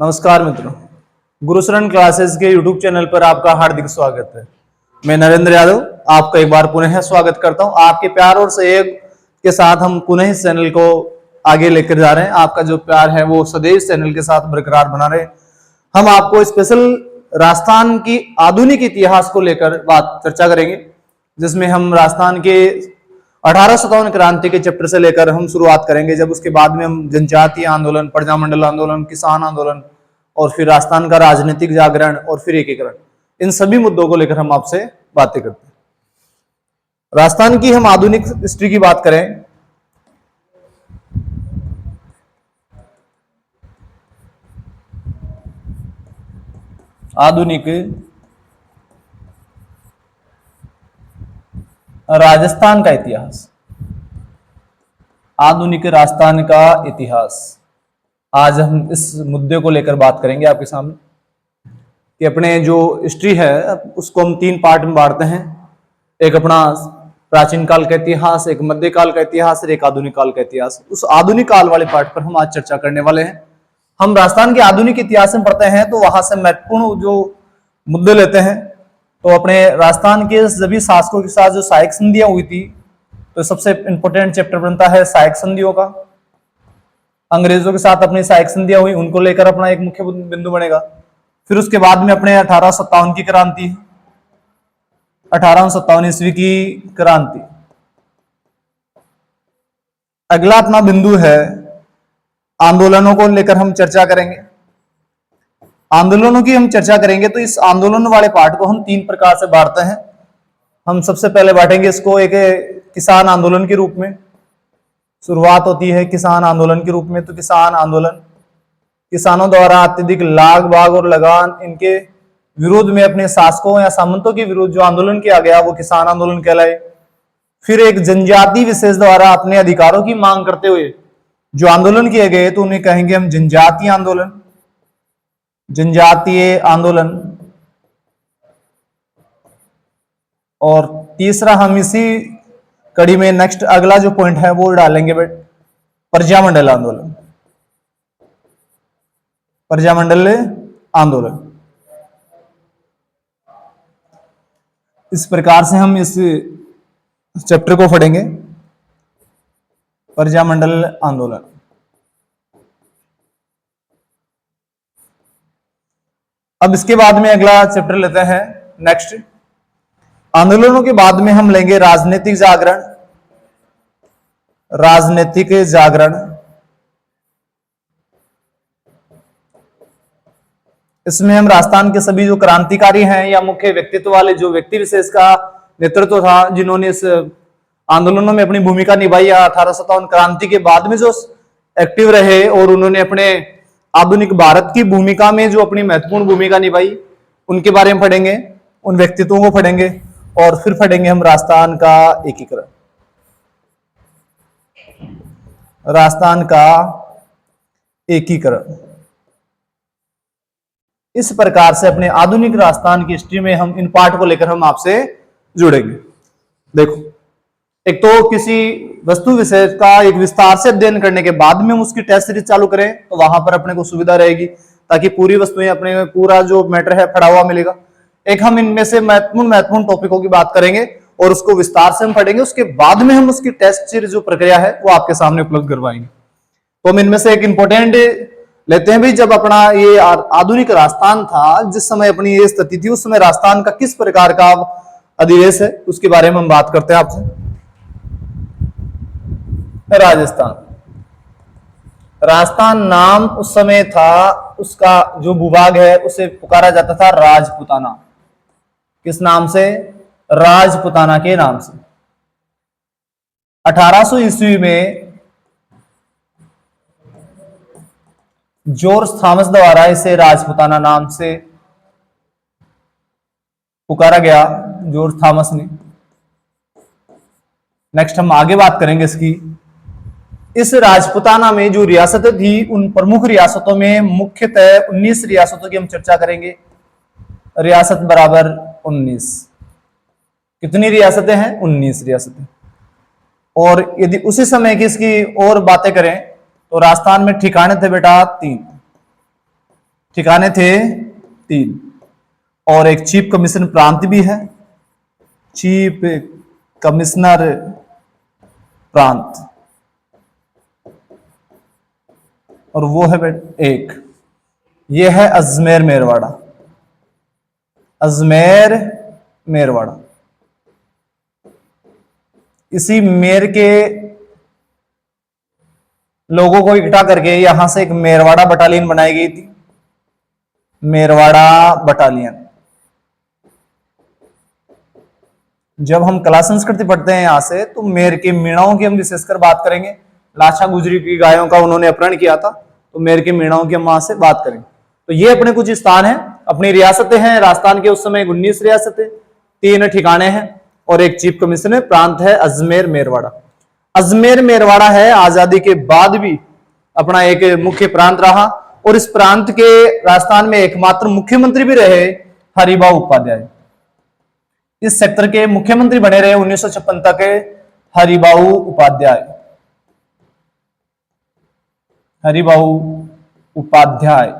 नमस्कार मित्रों, गुरुशरण क्लासेस के YouTube चैनल पर आपका हार्दिक स्वागत है। मैं नरेंद्र यादव आपका एक बार पुनः स्वागत करता हूं। आपके प्यार और सहयोग के साथ हम पुनः इस चैनल को आगे लेकर जा रहे हैं। आपका जो प्यार है वो सदैव इस चैनल के साथ बरकरार बना रहे। हम आपको स्पेशल राजस्थान की आधुनिक इतिहास को लेकर चर्चा करेंगे, जिसमें हम राजस्थान के 1857 क्रांति के चैप्टर से लेकर हम शुरुआत करेंगे। जब उसके बाद में हम जनजातीय आंदोलन, प्रजामंडल आंदोलन, किसान आंदोलन और फिर राजस्थान का राजनीतिक जागरण और फिर एकीकरण, इन सभी मुद्दों को लेकर हम आपसे बातें करते हैं। राजस्थान की हम आधुनिक हिस्ट्री की बात करें, आधुनिक राजस्थान का इतिहास, आधुनिक राजस्थान का इतिहास, आज हम इस मुद्दे को लेकर बात करेंगे आपके सामने कि अपने जो हिस्ट्री है उसको हम 3 पार्ट में बांटते हैं। एक अपना प्राचीन काल का इतिहास, एक मध्यकाल का इतिहास और एक आधुनिक काल का इतिहास। उस आधुनिक काल वाले पार्ट पर हम आज चर्चा करने वाले हैं। हम राजस्थान के आधुनिक इतिहास में पढ़ते हैं तो वहां से महत्वपूर्ण जो मुद्दे लेते हैं। तो अपने राजस्थान के सभी शासकों के साथ जो सहायक संधियां हुई थी, तो सबसे इंपॉर्टेंट चैप्टर बनता है सहायक संधियों का। अंग्रेजों के साथ अपनी सहायक संधियां हुई, उनको लेकर अपना एक मुख्य बिंदु बनेगा। फिर उसके बाद में अपने 1857 की क्रांति, 1857 ईस्वी की क्रांति। अगला अपना बिंदु है आंदोलनों को लेकर हम चर्चा करेंगे। आंदोलनों की हम चर्चा करेंगे तो इस आंदोलन वाले पार्ट को हम 3 प्रकार से बांटते हैं। हम सबसे पहले बांटेंगे इसको एक किसान आंदोलन के रूप में। शुरुआत होती है किसान आंदोलन के रूप में। तो किसान आंदोलन, किसानों द्वारा अत्यधिक लाग बाग और लगान, इनके विरोध में अपने शासकों या सामंतों के विरुद्ध जो आंदोलन किया गया वो किसान आंदोलन कहलाए। फिर एक जनजाति विशेष द्वारा अपने अधिकारों की मांग करते हुए जो आंदोलन किए गए तो उन्हें कहेंगे हम जनजातीय आंदोलन, जनजातीय आंदोलन। और तीसरा हम इसी कड़ी में नेक्स्ट अगला जो पॉइंट है वो डालेंगे प्रजामंडल आंदोलन, प्रजामंडल आंदोलन। इस प्रकार से हम इस चैप्टर को पढ़ेंगे, प्रजामंडल आंदोलन। अब इसके बाद में अगला चैप्टर लेते हैं नेक्स्ट। आंदोलनों के बाद में हम लेंगे राजनीतिक जागरण, राजनीतिक जागरण। इसमें हम राजस्थान के सभी जो क्रांतिकारी हैं या मुख्य व्यक्तित्व वाले जो व्यक्ति विशेष का नेतृत्व था, जिन्होंने इस आंदोलनों में अपनी भूमिका निभाई या 1857 क्रांति के बाद में जो एक्टिव रहे और उन्होंने अपने आधुनिक भारत की भूमिका में जो अपनी महत्वपूर्ण भूमिका निभाई, उनके बारे में पढ़ेंगे, उन व्यक्तित्वों को पढ़ेंगे। और फिर पढ़ेंगे हम राजस्थान का एकीकरण, राजस्थान का एकीकरण। इस प्रकार से अपने आधुनिक राजस्थान की हिस्ट्री में हम इन पार्ट को लेकर हम आपसे जुड़ेंगे। देखो, एक तो किसी वस्तु विशेष का एक विस्तार से अध्ययन करने के बाद में हम उसकी टेस्ट सीरीज चालू करें तो वहां पर अपने को सुविधा रहेगी, ताकि पूरी वस्तुएं अपने पूरा जो मैटर है पढ़ा हुआ मिलेगा। एक हम इनमें से महत्वपूर्ण टॉपिकों की बात करेंगे और उसको विस्तार से हम पढ़ेंगे। उसके बाद में हम उसकी टेस्ट सीरीज जो प्रक्रिया है वो आपके सामने उपलब्ध करवाएंगे। तो हम इनमें से एक इंपॉर्टेंट लेते हैं भाई, जब अपना ये आधुनिक राजस्थान था, जिस समय अपनी ये स्थिति थी, उस समय राजस्थान का किस प्रकार का अधिवेश है उसके बारे में हम बात करते हैं आपसे। राजस्थान, राजस्थान नाम उस समय था, उसका जो भूभाग है उसे पुकारा जाता था राजपुताना। किस नाम से? राजपुताना के नाम से। 1800 ईस्वी में जॉर्ज थॉमस द्वारा इसे राजपुताना नाम से पुकारा गया, जॉर्ज थॉमस ने। नेक्स्ट हम आगे बात करेंगे इसकी। इस राजपुताना में जो रियासतें थी, उन प्रमुख रियासतों में मुख्यतः 19 रियासतों की हम चर्चा करेंगे। रियासत बराबर 19। कितनी रियासतें हैं? 19 रियासतें। और यदि उसी समय की इसकी और बातें करें तो राजस्थान में ठिकाने थे बेटा 3। ठिकाने थे 3 और एक चीफ कमिश्नर प्रांत भी है, चीफ कमिश्नर प्रांत, और वो है एक, ये है अजमेर मेरवाड़ा, अजमेर मेरवाड़ा। इसी मेर के लोगों को इकट्ठा करके यहां से एक मेरवाड़ा बटालियन बनाई गई थी, मेरवाड़ा बटालियन। जब हम कला संस्कृति पढ़ते हैं यहां से, तो मेर के मीणाओं की हम विशेषकर बात करेंगे। लाछा गुजरी की गायों का उन्होंने अपहरण किया था, तो मेर के मीणाओं की हम वहां से बात करेंगे। तो ये अपने कुछ स्थान हैं, अपनी रियासतें हैं। राजस्थान के उस समय 19 रियासतें, 3 ठिकाने हैं और एक चीफ कमिश्नर प्रांत है अजमेर मेरवाड़ा। अजमेर मेरवाड़ा है आजादी के बाद भी अपना एक मुख्य प्रांत रहा, और इस प्रांत के राजस्थान में एकमात्र मुख्यमंत्री भी रहे हरिभाऊ उपाध्याय। इस सेक्टर के मुख्यमंत्री बने रहे 1956 तक हरिभाऊ उपाध्याय, हरिभाऊ उपाध्याय।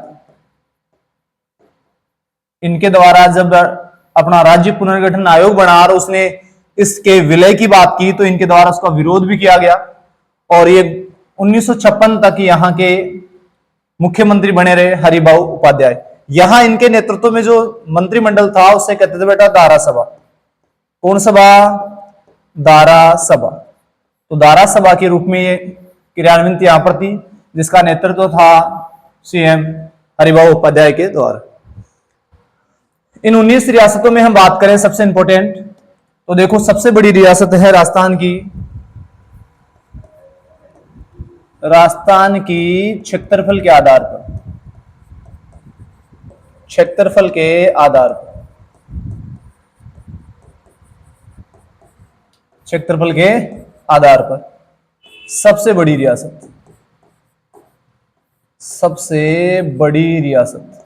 इनके द्वारा जब अपना राज्य पुनर्गठन आयोग बना और उसने इसके विलय की बात की, तो इनके द्वारा उसका विरोध भी किया गया और ये 1956 तक यहां के मुख्यमंत्री बने रहे हरिभाऊ उपाध्याय। यहां इनके नेतृत्व में जो मंत्रिमंडल था उसे कहते थे बेटा दारा सभा। कौन सभा? दारा सभा। तो दारा सभा के रूप में ये क्रियान्वित यहां पर थी, जिसका नेतृत्व था सीएम हरिभाऊ उपाध्याय के द्वारा। इन 19 रियासतों में हम बात करें सबसे इंपॉर्टेंट, तो देखो सबसे बड़ी रियासत है राजस्थान की, राजस्थान की क्षेत्रफल के आधार पर, क्षेत्रफल के आधार पर, क्षेत्रफल के आधार पर सबसे बड़ी रियासत, सबसे बड़ी रियासत,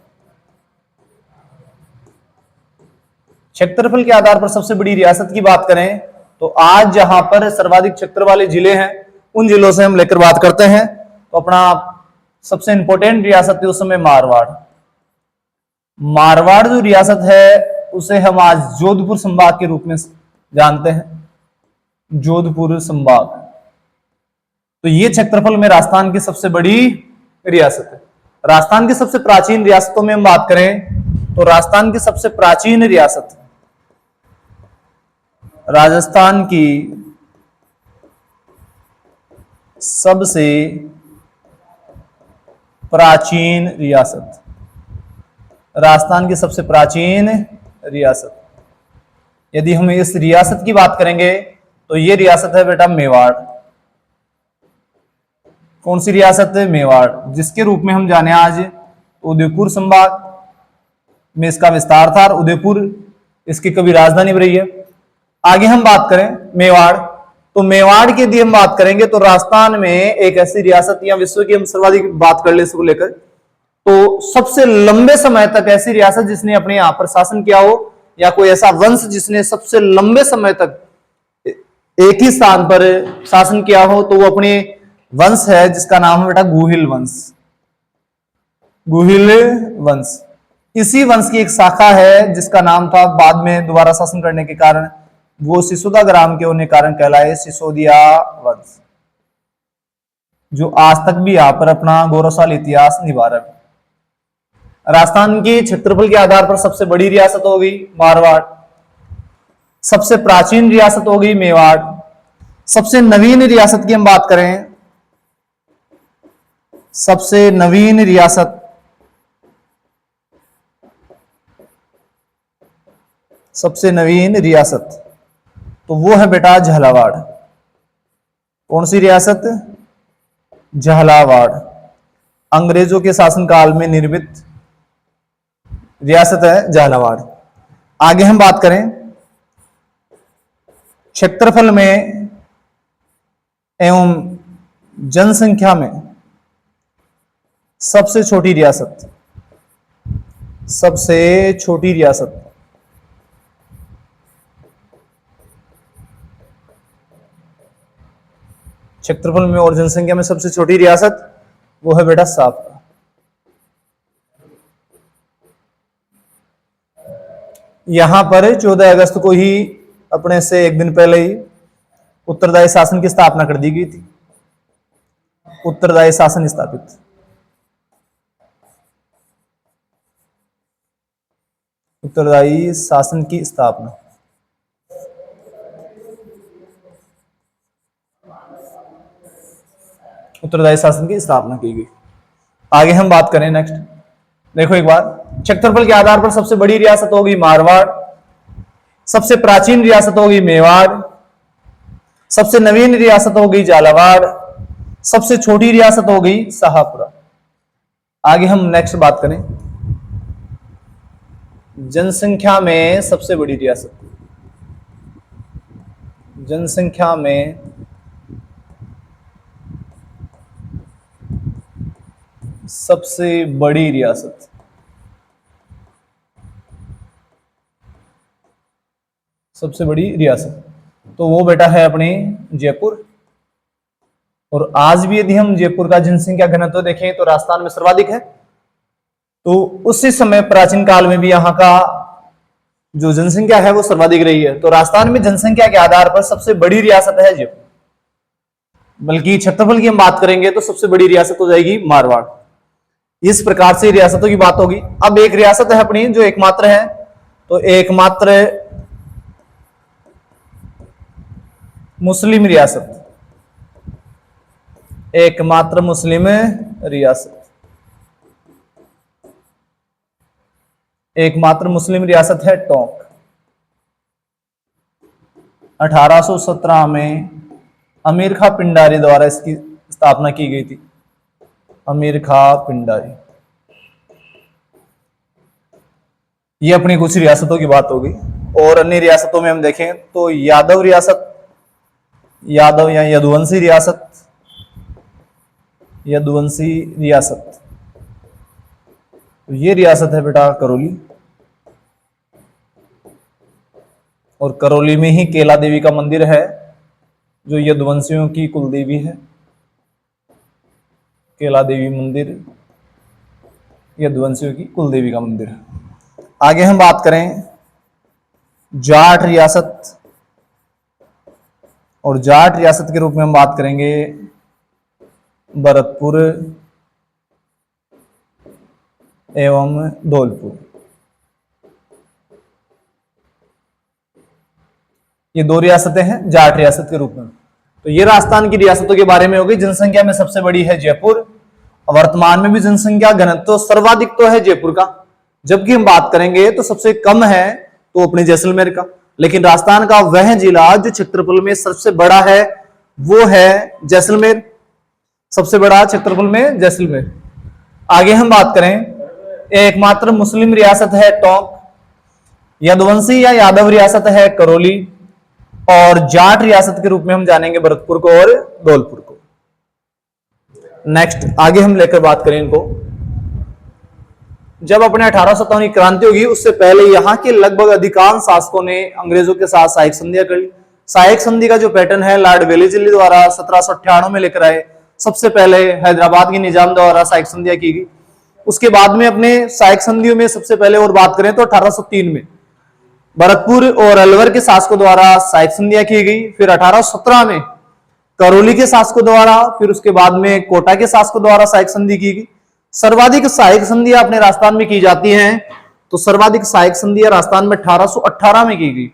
क्षेत्रफल के आधार पर सबसे बड़ी रियासत की बात करें तो आज जहां पर सर्वाधिक क्षेत्र वाले जिले हैं उन जिलों से हम लेकर बात करते हैं। तो अपना सबसे इंपॉर्टेंट रियासत है उस समय मारवाड़। मारवाड़ जो रियासत है उसे हम आज जोधपुर संभाग के रूप में जानते हैं, जोधपुर संभाग। तो ये क्षेत्रफल में राजस्थान की सबसे बड़ी रियासत है। राजस्थान की सबसे प्राचीन रियासतों में हम बात करें तो राजस्थान की सबसे प्राचीन रियासत, राजस्थान की सबसे प्राचीन रियासत, राजस्थान की सबसे प्राचीन रियासत, यदि हम इस रियासत की बात करेंगे तो ये रियासत है बेटा मेवाड़। कौन सी रियासत है? मेवाड़, जिसके रूप में हम जाने आज उदयपुर संभाग में इसका विस्तार था, उदयपुर इसकी कभी राजधानी भी रही है। आगे हम बात करें मेवाड़, तो मेवाड़ की यदि हम बात करेंगे तो राजस्थान में एक ऐसी रियासत या विश्व की हम सर्वाधिक बात कर ले इसको लेकर, तो सबसे लंबे समय तक ऐसी रियासत जिसने अपने यहां पर शासन किया हो या कोई ऐसा वंश जिसने सबसे लंबे समय तक एक ही स्थान पर शासन किया हो, तो वो अपने वंश है जिसका नाम है बेटा गुहिल वंश। गुहिल वंश, इसी वंश की एक शाखा है जिसका नाम था बाद में दोबारा शासन करने के कारण वो सिसोदा ग्राम के होने कारण कहलाए सिसोदिया वंश, जो आज तक भी यहां पर अपना गौरवशाली इतिहास निभा रहा है। राजस्थान के क्षेत्रफल के आधार पर सबसे बड़ी रियासत होगी मारवाड़, सबसे प्राचीन रियासत होगी मेवाड़, सबसे नवीन रियासत की हम बात करें, सबसे नवीन रियासत, सबसे नवीन रियासत तो वो है बेटा झालावाड़। कौन सी रियासत? झालावाड़, अंग्रेजों के शासनकाल में निर्मित रियासत है झालावाड़। आगे हम बात करें क्षेत्रफल में एवं जनसंख्या में सबसे छोटी रियासत, सबसे छोटी रियासत, क्षेत्रफल में और जनसंख्या में सबसे छोटी रियासत वो है बेटा सापरा। यहां पर 14 अगस्त को ही अपने से एक दिन पहले ही उत्तरदायी शासन की स्थापना कर दी गई थी। उत्तरदायी शासन स्थापित, उत्तरदायी शासन की स्थापना। उत्तरदायी शासन की स्थापना की गई। आगे हम बात करें नेक्स्ट, देखो एक बार, क्षेत्रफल के आधार पर सबसे बड़ी रियासत होगी मारवाड़, सबसे प्राचीन रियासत होगी मेवाड़, सबसे नवीन रियासत होगी झालावाड़, सबसे छोटी रियासत होगी शाहपुरा। आगे हम नेक्स्ट बात करें, जनसंख्या में सबसे बड़ी रियासत, जनसंख्या में सबसे बड़ी रियासत, सबसे बड़ी रियासत तो वो बेटा है अपनी जयपुर। और आज भी यदि हम जयपुर का जनसंख्या घनत्व देखें तो राजस्थान में सर्वाधिक है। तो उसी समय प्राचीन काल में भी यहाँ का जो जनसंख्या है वो सर्वाधिक रही है। तो राजस्थान में जनसंख्या के आधार पर सबसे बड़ी रियासत है जयपुर, बल्कि क्षेत्रफल की हम बात करेंगे तो सबसे बड़ी रियासत हो जाएगी मारवाड़। इस प्रकार से रियासतों की बात होगी। अब एक रियासत है अपनी जो एकमात्र है, तो एकमात्र मुस्लिम रियासत, एकमात्र मुस्लिम रियासत, एकमात्र मुस्लिम रियासत है टोंक। 1817 में अमीर खां पिंडारी द्वारा इसकी स्थापना की गई थी। अमीर खां पिंडारी। ये अपनी कुछ रियासतों की बात होगी। और अन्य रियासतों में हम देखें तो यादव रियासत, यादव या यदुवंशी रियासत, यदुवंशी रियासत, तो ये रियासत है बेटा करौली। और करौली में ही केला देवी का मंदिर है जो यदुवंशियों की कुलदेवी है। केला देवी मंदिर यदुवंशियों की कुलदेवी का मंदिर है। आगे हम बात करें जाट रियासत, और जाट रियासत के रूप में हम बात करेंगे भरतपुर एवं धौलपुर। ये दो रियासतें हैं जाट रियासत के रूप में। तो ये राजस्थान की रियासतों के बारे में हो गई। जनसंख्या में सबसे बड़ी है जयपुर, वर्तमान में भी जनसंख्या घनत्व सर्वाधिक तो है जयपुर का, जबकि हम बात करेंगे तो सबसे कम है तो अपने जैसलमेर का। लेकिन राजस्थान का वह जिला जो क्षेत्रफल में सबसे बड़ा है वो है जैसलमेर, सबसे बड़ा क्षेत्रफल में जैसलमेर। आगे हम बात करें, एकमात्र मुस्लिम रियासत है टोंक, यदुवंशी या यादव रियासत है करौली, और जाट रियासत के रूप में हम जानेंगे भरतपुर को और धौलपुर को। नेक्स्ट आगे हम लेकर बात करें इनको, जब अपने 1857 की क्रांति होगी उससे पहले यहां के लगभग अधिकांश शासकों ने अंग्रेजों के साथ सहायक संधियां कर ली। सहायक संधि का जो पैटर्न है लॉर्ड वेलेस्ली द्वारा 1798 में लेकर आए। सबसे पहले हैदराबाद के निजाम द्वारा सहायक संधियां की गई। उसके बाद में अपने सहायक संधियों में सबसे पहले और बात करें तो 1803 में भरतपुर और अलवर के शासकों द्वारा सहायक संधियां की गई। फिर 1817 में करौली के शासकों द्वारा, फिर उसके बाद में कोटा के शासकों द्वारा सहायक संधि की गई। सर्वाधिक सहायक संधियां अपने राजस्थान में की जाती हैं, तो सर्वाधिक सहायक संधियां राजस्थान में 1818 में की गई।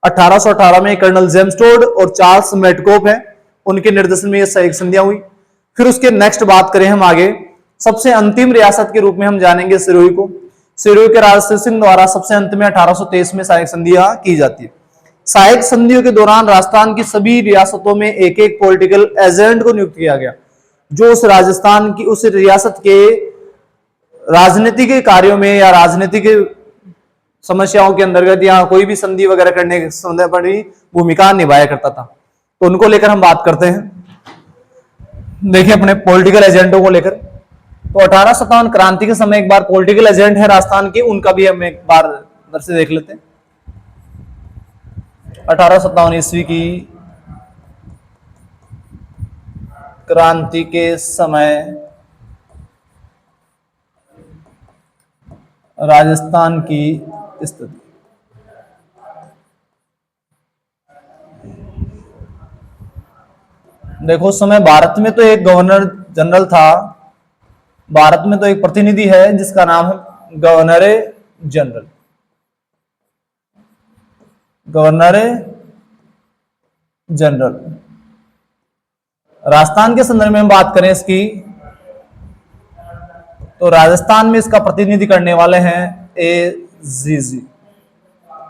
1818 में कर्नल जेम्स टोड और चार्ल्स मेटकोफ है, उनके निर्देशन में ये सहायक संधियां हुई। फिर उसके नेक्स्ट बात करें हम आगे, सबसे अंतिम रियासत के रूप में हम जानेंगे सिरोही को। सिरोही के राजा सिंह द्वारा सबसे अंत में 1823 में सहायक संधियां की जाती है। सहायक संधियों के दौरान राजस्थान की सभी रियासतों में एक एक पॉलिटिकल एजेंट को नियुक्त किया गया, जो उस राजस्थान की उस रियासत के राजनीतिक कार्यों में या राजनीतिक समस्याओं के अंतर्गत या कोई भी संधि वगैरह करने के संदर्भ पर भूमिका निभाया करता था। तो उनको लेकर हम बात करते हैं। देखिए अपने पॉलिटिकल एजेंटों को लेकर, तो 1857 क्रांति के समय एक बार पॉलिटिकल एजेंट है राजस्थान के, उनका भी हम एक बार इधर से देख लेते हैं। 1857 ईस्वी की क्रांति के समय राजस्थान की स्थिति, देखो उस समय भारत में तो एक गवर्नर जनरल था, भारत में तो एक प्रतिनिधि है जिसका नाम है governor general. Governor general. Rajasthan के संदर्भ में हम बात करें इसकी, तो राजस्थान में इसका प्रतिनिधि करने वाले हैं एजीजी।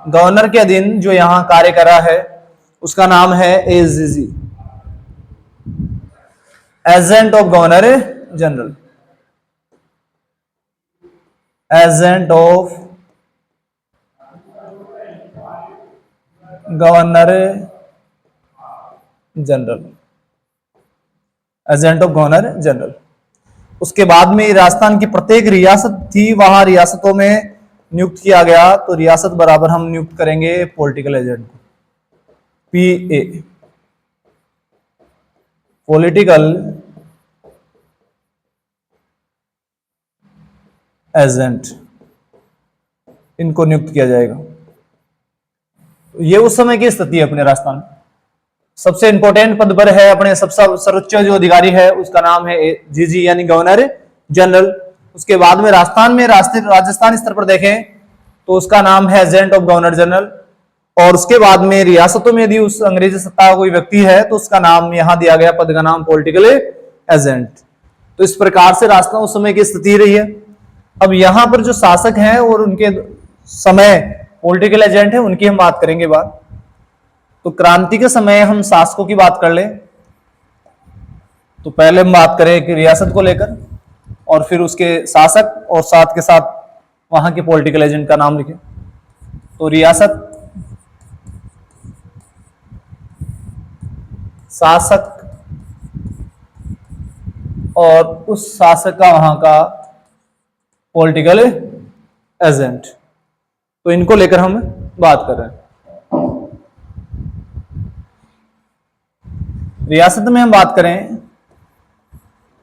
गवर्नर के अधीन जो यहां कार्य कर रहा है उसका नाम है AGG, agent of governor general. Agent of governor general. Agent of governor general. उसके बाद में राजस्थान की प्रत्येक रियासत थी, वहां रियासतों में नियुक्त किया गया, तो रियासत बराबर हम नियुक्त करेंगे पॉलिटिकल एजेंट को, पीए, पॉलिटिकल एजेंट, इनको नियुक्त किया जाएगा। ये उस समय की स्थिति है अपने राजस्थान में। सबसे इंपॉर्टेंट पद पर है अपने सबसे सर्वोच्च जो अधिकारी है उसका नाम है जीजी यानी गवर्नर जनरल। उसके बाद में राजस्थान में राजस्थान स्तर पर देखें तो उसका नाम है एजेंट ऑफ गवर्नर जनरल। और उसके बाद में रियासतों में यदि उस अंग्रेजी सत्ता का कोई व्यक्ति है तो उसका नाम यहां दिया गया पद का नाम पॉलिटिकल एजेंट। तो इस प्रकार से राजस्थान उस समय की स्थिति रही है। अब यहां पर जो शासक हैं और उनके समय पॉलिटिकल एजेंट है उनकी हम बात करेंगे बात। तो क्रांति के समय हम शासकों की बात कर लें तो पहले हम बात करें कि रियासत को लेकर और फिर उसके शासक और साथ के साथ वहां के पॉलिटिकल एजेंट का नाम लिखें। तो रियासत, शासक और उस शासक का वहां का पॉलिटिकल एजेंट, तो इनको लेकर हम बात कर रहे हैं। रियासत में हम बात करें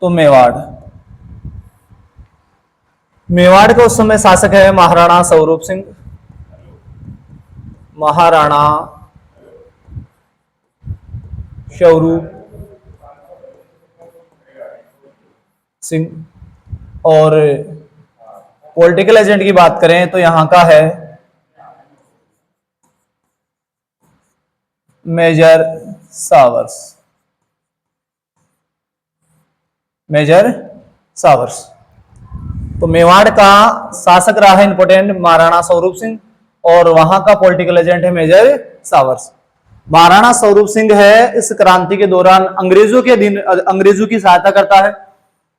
तो मेवाड़। मेवाड़ का उस समय शासक है महाराणा स्वरूप सिंह। महाराणा स्वरूप सिंह। और पॉलिटिकल एजेंट की बात करें तो यहां का है मेजर सावर्स। Major showers. तो मेवाड़ का शासक रहा है इंपोर्टेंट महाराणा स्वरूप सिंह और वहां का पॉलिटिकल एजेंट है मेजर सावर्स। महाराणा स्वरूप सिंह है इस क्रांति के दौरान अंग्रेजों के अधीन, अंग्रेजों की सहायता करता है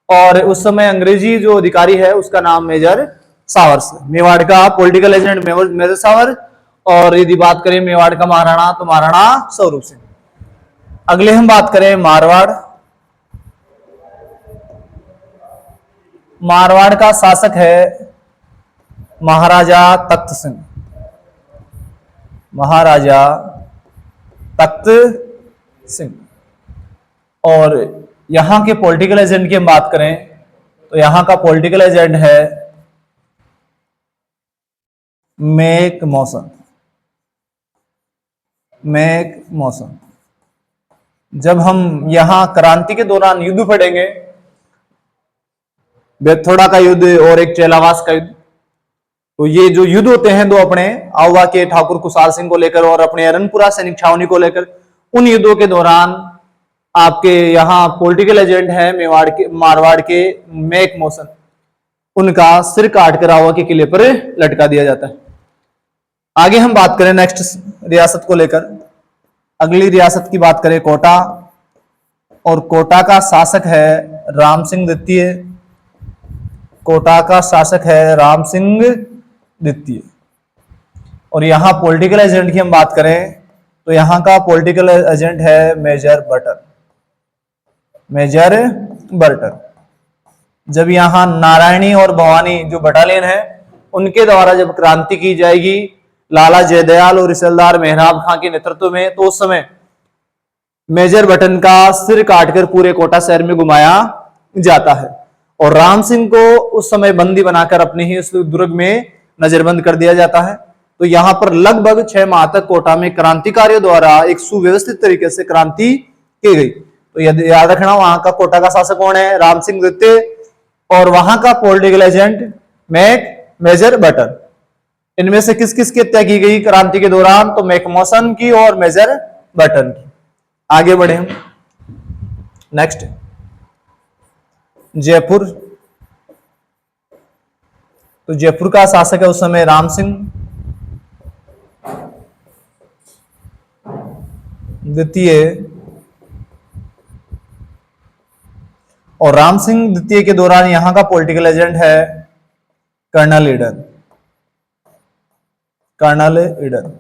और उस समय अंग्रेजी जो अधिकारी है उसका नाम मेजर सावर्स। मेवाड़ का पॉलिटिकल एजेंट मेजर सावर और यदि बात करें मेवाड़ का महाराणा तो महाराणा स्वरूप सिंह। अगले हम बात करें मारवाड़। मारवाड़ का शासक है महाराजा तख्त सिंह। महाराजा तख्त सिंह। और यहां के पॉलिटिकल एजेंट की हम बात करें तो यहां का पॉलिटिकल एजेंट है मेक मौसन। मेक मौसन। जब हम यहां क्रांति के दौरान युद्ध पड़ेंगे, बेथोड़ा का युद्ध और एक चेलावास का युद्ध, तो ये जो युद्ध होते हैं दो अपने आवा के ठाकुर कुशाल सिंह को लेकर और अपने अरनपुरा सैनिक छावनी को लेकर, उन युद्धों के दौरान आपके यहां पॉलिटिकल एजेंट है मेवाड़ के मारवाड़ के मेक मौसन। उनका सिर काट कर आवा के किले पर लटका दिया जाता है। आगे हम बात करें नेक्स्ट रियासत को लेकर। अगली रियासत की बात करें कोटा। और कोटा का शासक है राम सिंह द्वितीय। कोटा का शासक है राम सिंह द्वितीय। और यहां पॉलिटिकल एजेंट की हम बात करें तो यहां का पॉलिटिकल एजेंट है मेजर बर्टर। Major Burter. जब यहां नारायणी और भवानी जो बटालियन है उनके द्वारा जब क्रांति की जाएगी लाला जयदयाल और रिसलदार मेहराब खां के नेतृत्व में, तो उस समय मेजर बटन का सिर काटकर पूरे कोटा शहर में घुमाया जाता है और राम सिंह को उस समय बंदी बनाकर अपने ही उस दुर्ग में नजरबंद कर दिया जाता है। तो यहां पर लगभग 6 माह तक कोटा में क्रांतिकारियों द्वारा एक सुव्यवस्थित तरीके से क्रांति की गई। तो याद रखना वहां का कोटा का शासक कौन है, राम सिंह द्वितीय, और वहां का पॉलिटिकल एजेंट मेजर बटन। इनमें से किस किस की हत्या की गई क्रांति के दौरान, तो मैकमोसन की और मेजर बटन की। आगे बढ़े हम। नेक्स्ट, जयपुर। तो जयपुर का शासक है उस समय राम सिंह द्वितीय, और राम सिंह द्वितीय के दौरान यहां का पॉलिटिकल एजेंट है कर्नल ईडन। कर्नल ईडन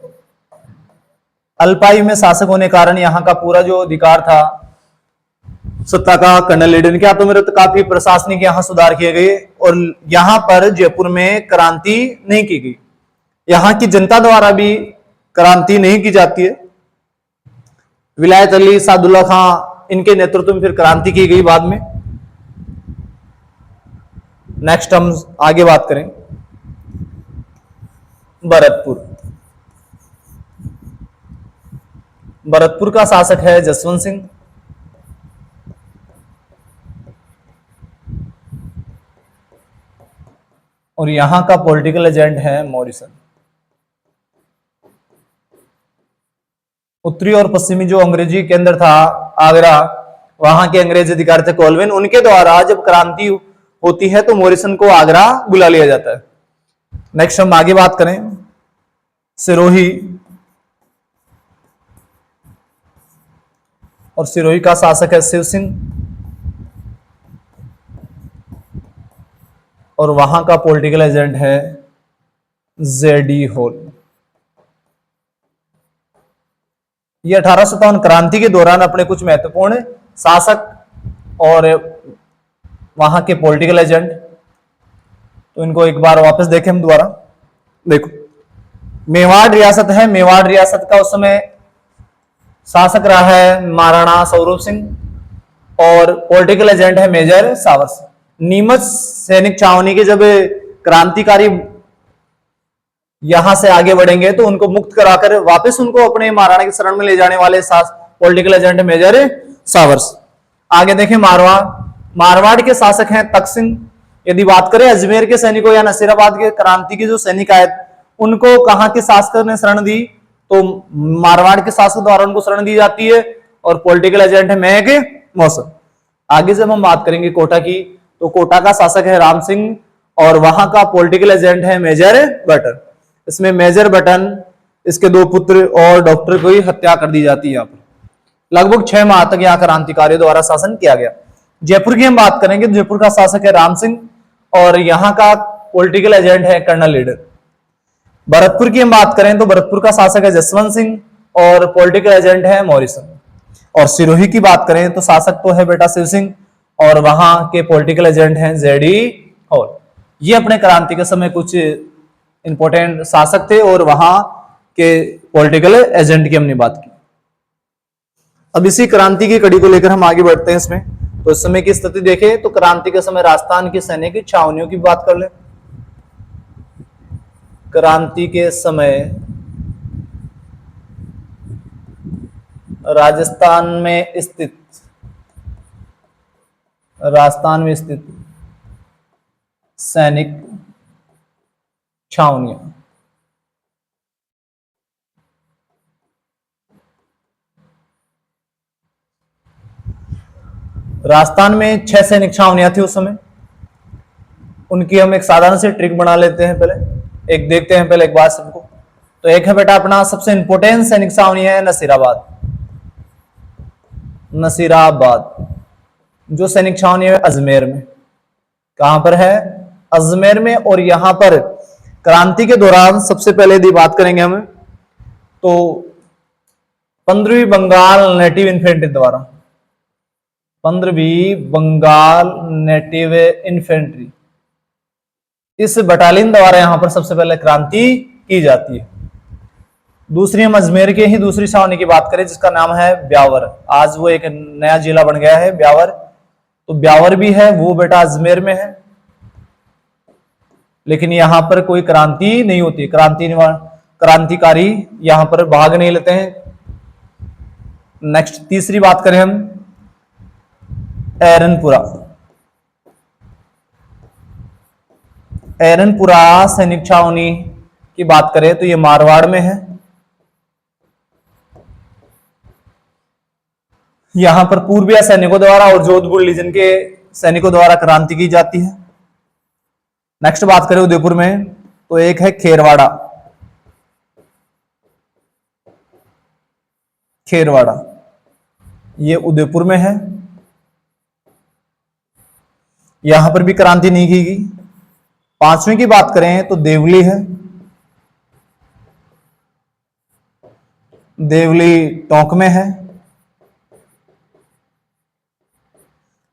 अल्पायु में शासक होने के कारण यहां का पूरा जो अधिकार था सत्ता का कर्नल ईडन के हाथों में, तो काफी प्रशासनिक यहां सुधार किए गए और यहां पर जयपुर में क्रांति नहीं की गई। यहां की जनता द्वारा भी क्रांति नहीं की जाती है। विलायत अली, सादुल्ला खां, इनके नेतृत्व में फिर क्रांति की गई बाद में। नेक्स्ट हम आगे बात करें भरतपुर। भरतपुर का शासक है जसवंत सिंह, और यहां का पॉलिटिकल एजेंट है मॉरिसन। उत्तरी और पश्चिमी जो अंग्रेजी केंद्र था आगरा, वहां के अंग्रेज अधिकारी थे कोलविन, उनके द्वारा जब क्रांति होती है तो मॉरिसन को आगरा बुला लिया जाता है। नेक्स्ट हम आगे बात करें सिरोही, और सिरोही का शासक है शिव सिंह, और वहां का पॉलिटिकल एजेंट है जेडी होल। ये 1857 क्रांति के दौरान अपने कुछ महत्वपूर्ण शासक और वहां के पॉलिटिकल एजेंट, तो इनको एक बार वापस देखें हम दोबारा। देखो, मेवाड़ रियासत है, मेवाड़ रियासत का उस समय शासक रहा है महाराणा स्वरूप सिंह, और पॉलिटिकल एजेंट है मेजर सावर सिंह। नीमच सैनिक छावनी के जब क्रांतिकारी यहां से आगे बढ़ेंगे तो उनको मुक्त कराकर वापस उनको अपने महाराणा की शरण में ले जाने वाले पॉलिटिकल एजेंट मेजर सावर्स। आगे देखें मारवाड़। मारवाड़ के शासक हैं तख्त सिंह। यदि बात करें अजमेर के सैनिकों या नसीराबाद के क्रांति के जो सैनिक आए उनको कहां के शासक ने शरण दी, तो मारवाड़ के शासक द्वारा उनको शरण दी जाती है, और पॉलिटिकल एजेंट है मैग मौसम। आगे जब हम बात करेंगे कोटा की, तो कोटा का शासक है राम सिंह, और वहां का पॉलिटिकल एजेंट है मेजर बटन। इसमें मेजर बटन, इसके दो पुत्र और डॉक्टर की हत्या कर दी जाती है। यहाँ पर लगभग 6 माह तक यहाँ क्रांतिकारियों द्वारा शासन किया गया। जयपुर की हम बात करेंगे, जयपुर का शासक है राम सिंह, और यहाँ का पॉलिटिकल एजेंट है कर्नल ईडन। भरतपुर की हम बात करें तो भरतपुर का शासक है जसवंत सिंह, और पॉलिटिकल एजेंट है मॉरिसन। और सिरोही की बात करें तो शासक तो है बेटा शिव सिंह, और वहां के पॉलिटिकल एजेंट हैं जेडी हॉल। ये अपने क्रांति के समय कुछ इंपॉर्टेंट शासक थे और वहां के पॉलिटिकल एजेंट की हमने बात की। अब इसी क्रांति की कड़ी को लेकर हम आगे बढ़ते हैं इसमें। तो इस समय की स्थिति देखें तो क्रांति के समय राजस्थान की सैनिक छावनियों की बात कर ले। क्रांति के समय राजस्थान में स्थित सैनिक छावनियां। राजस्थान में 6 सैनिक छावनियां थी उस समय। उनकी हम एक साधारण से ट्रिक बना लेते हैं, पहले एक देखते हैं पहले एक बात सबको। तो एक है बेटा अपना सबसे इंपोर्टेंट सैनिक छावनी है नसीराबाद। नसीराबाद जो सैनिक छावनी है अजमेर में। कहां पर है? अजमेर में। और यहां पर क्रांति के दौरान सबसे पहले यदि बात करेंगे हम तो 15वीं बंगाल नेटिव इन्फेंट्री द्वारा, 15वीं बंगाल नेटिव इन्फेंट्री, इस बटालियन द्वारा यहां पर सबसे पहले क्रांति की जाती है। दूसरी हम अजमेर के ही दूसरी छावनी की बात करें जिसका नाम है ब्यावर। आज वो एक नया जिला बन गया है ब्यावर। तो ब्यावर भी है वो बेटा अजमेर में है, लेकिन यहां पर कोई क्रांति नहीं होती। क्रांतिकारी यहां पर भाग नहीं लेते हैं। नेक्स्ट तीसरी बात करें हम एरनपुरा। एरनपुरा सैनिक छावनी की बात करें तो ये मारवाड़ में है। यहां पर पूर्वीय सैनिकों द्वारा और जोधपुर लीजन के सैनिकों द्वारा क्रांति की जाती है। नेक्स्ट बात करें उदयपुर में तो एक है खेरवाड़ा। खेरवाड़ा ये उदयपुर में है। यहां पर भी क्रांति नहीं की गई। पांचवी की बात करें तो देवली है। देवली टोंक में है।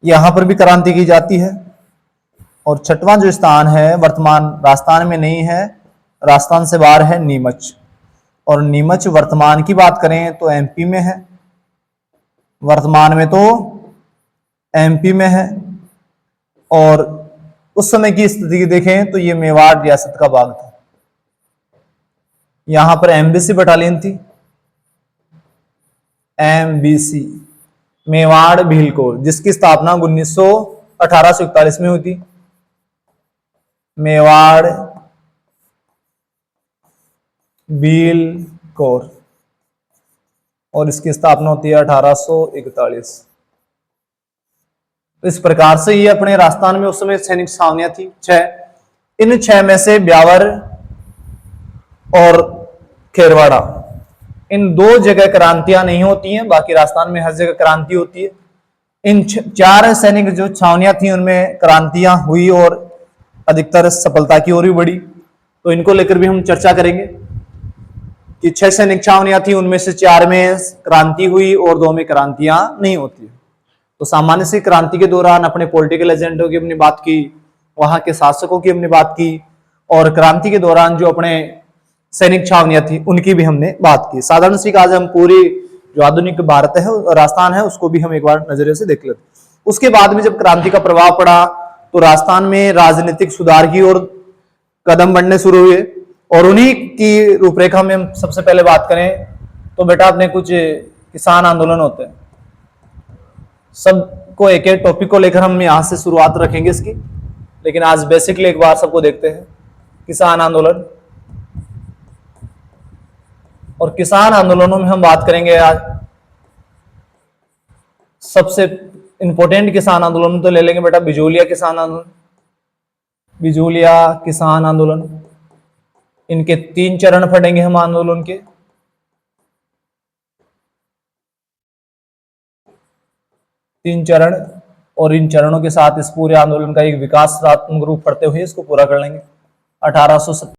यहां पर भी क्रांति की जाती है। और छठवां जो स्थान है वर्तमान राजस्थान में नहीं है, राजस्थान से बाहर है, नीमच। और नीमच वर्तमान की बात करें तो एमपी में है। वर्तमान में तो एमपी में है। और उस समय की स्थिति देखें तो ये मेवाड़ रियासत का भाग था। यहां पर एमबीसी बटालियन थी। एमबीसी मेवाड़ भील कोर, जिसकी स्थापना 1841 में हुई थी। मेवाड़ भील कोर और इसकी स्थापना होती है 1841। इस प्रकार से ये अपने राजस्थान में उस समय सैनिक छावनियां थी 6। इन 6 में से ब्यावर और खेरवाड़ा, इन 2 जगह क्रांतियां नहीं होती हैं, बाकी राजस्थान में हर जगह क्रांति होती है। इन 4 सैनिक जो छावनियां थी उनमें क्रांतियां हुई और अधिकतर सफलता की ओर भी बढ़ी। तो इनको लेकर भी हम चर्चा करेंगे कि 6 सैनिक छावनियां थी, उनमें से 4 में क्रांति हुई और 2 में क्रांतियां नहीं होती। तो सामान्य से क्रांति के दौरान अपने पॉलिटिकल एजेंडों की हमने बात की, वहां के शासकों की हमने बात की, और क्रांति के दौरान जो अपने सैनिक छावनियां थी उनकी भी हमने बात की। साधारण सी आज हम पूरी जो आधुनिक भारत है राजस्थान है उसको भी हम एक बार नजरिए से देख लेते। उसके बाद में जब क्रांति का प्रभाव पड़ा तो राजस्थान में राजनीतिक सुधार की ओर कदम बढ़ने शुरू हुए। और उन्हीं की रूपरेखा में हम सबसे पहले बात करें तो बेटा अपने कुछ किसान आंदोलन होते हैं। सबको एक एक टॉपिक को लेकर हम यहां से शुरुआत रखेंगे इसकी, लेकिन आज बेसिकली एक बार सबको देखते हैं। किसान आंदोलन, और किसान आंदोलनों में हम बात करेंगे आज सबसे इंपॉर्टेंट किसान आंदोलन तो ले लेंगे बेटा बिजोलिया किसान आंदोलन। बिजोलिया किसान आंदोलन, इनके 3 चरण पढ़ेंगे हम आंदोलन के। 3 चरण, और इन चरणों के साथ इस पूरे आंदोलन का एक विकासात्मक रूप पढ़ते हुए इसको पूरा कर लेंगे। 1870